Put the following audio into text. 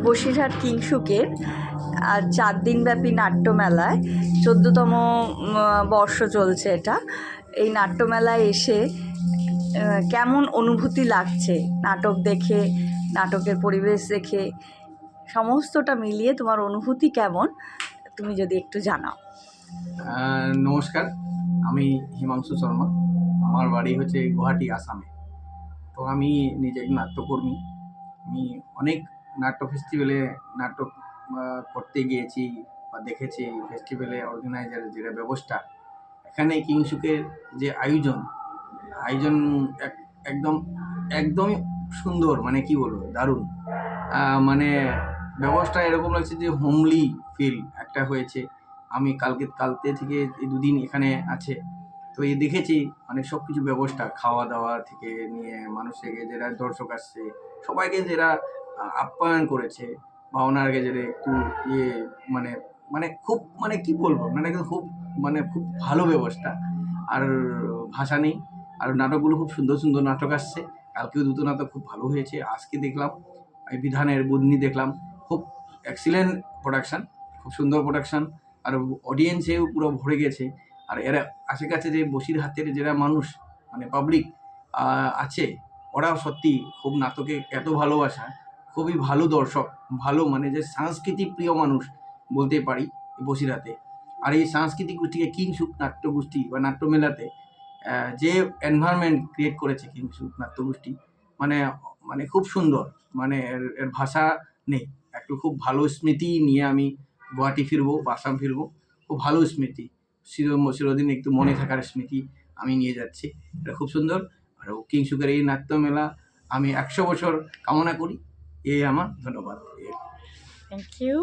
বসিরহাট কিংসুকের 4 দিনব্যাপী নাট্যমেলায় 14তম বর্ষ চলছে এটা। এই নাট্যমেলায় এসে কেমন অনুভূতি লাগছে নাটক দেখে, নাটকের পরিবেশ দেখে, সমস্তটা মিলিয়ে তোমার অনুভূতি কেমন তুমি যদি একটু জানাও। নমস্কার, আমি হিমাংশু শর্মা। আমার বাড়ি হচ্ছে গুয়াহাটি, আসামে। তো আমি নিজে নাট্যকর্মী। আমি অনেক নাট্য ফেস্টিভ্যালে নাটক করতে গিয়েছি বা দেখেছি। ফেস্টিভ্যালে অর্গানাইজারের যেটা ব্যবস্থা, এখানে কিংসুকের যে আয়োজন একদম একদমই সুন্দর, মানে কি বলবো, দারুণ। মানে ব্যবস্থা এরকম লাগছে যে হোমলি ফিল একটা হয়েছে। আমি কালকে থেকে এই 2 দিন এখানে আছে, তো এই দেখেছি মানে সব কিছু ব্যবস্থা, খাওয়া দাওয়া থেকে নিয়ে মানুষকে যারা দর্শক আসছে সবাইকে যারা আপ্যায়ন করেছে, বা ওনারকে যারা একটু ইয়ে মানে মানে খুব মানে কি বলবো, মানে খুব ভালো ব্যবস্থা। আর ভাষা নেই। আর নাটকগুলো খুব সুন্দর সুন্দর নাটক আসছে। কালকেও 2টো নাটক খুব ভালো হয়েছে। আজকে দেখলাম এই বিধানের বুদনি দেখলাম, খুব এক্সিলেন্ট প্রোডাকশান, খুব সুন্দর প্রোডাকশান। আর অডিয়েন্সেও পুরো ভরে গেছে। আর এরা আশেপাশে যে বসিরহাটের যারা মানুষ, মানে পাবলিক আছে, ওরাও সত্যি খুব নাটকে এত ভালোবাসা, খুবই ভালো দর্শক, ভালো মানে যে সাংস্কৃতিক প্রিয় মানুষ বলতে পারি বসিরহাটে। আর এই সাংস্কৃতিক গোষ্ঠীকে কিংসুক নাট্যগোষ্ঠী বা নাট্যমেলাতে যে এনভায়রনমেন্ট ক্রিয়েট করেছে কিংসুক নাট্যগোষ্ঠী, মানে মানে খুব সুন্দর। মানে এর ভাষা নেই। একটু খুব ভালো স্মৃতি নিয়ে আমি গুয়াহাটি ফিরবো বা আসাম ফিরবো। খুব ভালো স্মৃতি, চিরদিন একটু মনে থাকার স্মৃতি আমি নিয়ে যাচ্ছি। এটা খুব সুন্দর। আর কিংসুকের এই নাট্যমেলা আমি 100 বছর কামনা করি। এই আমার ধন্যবাদ। Thank you.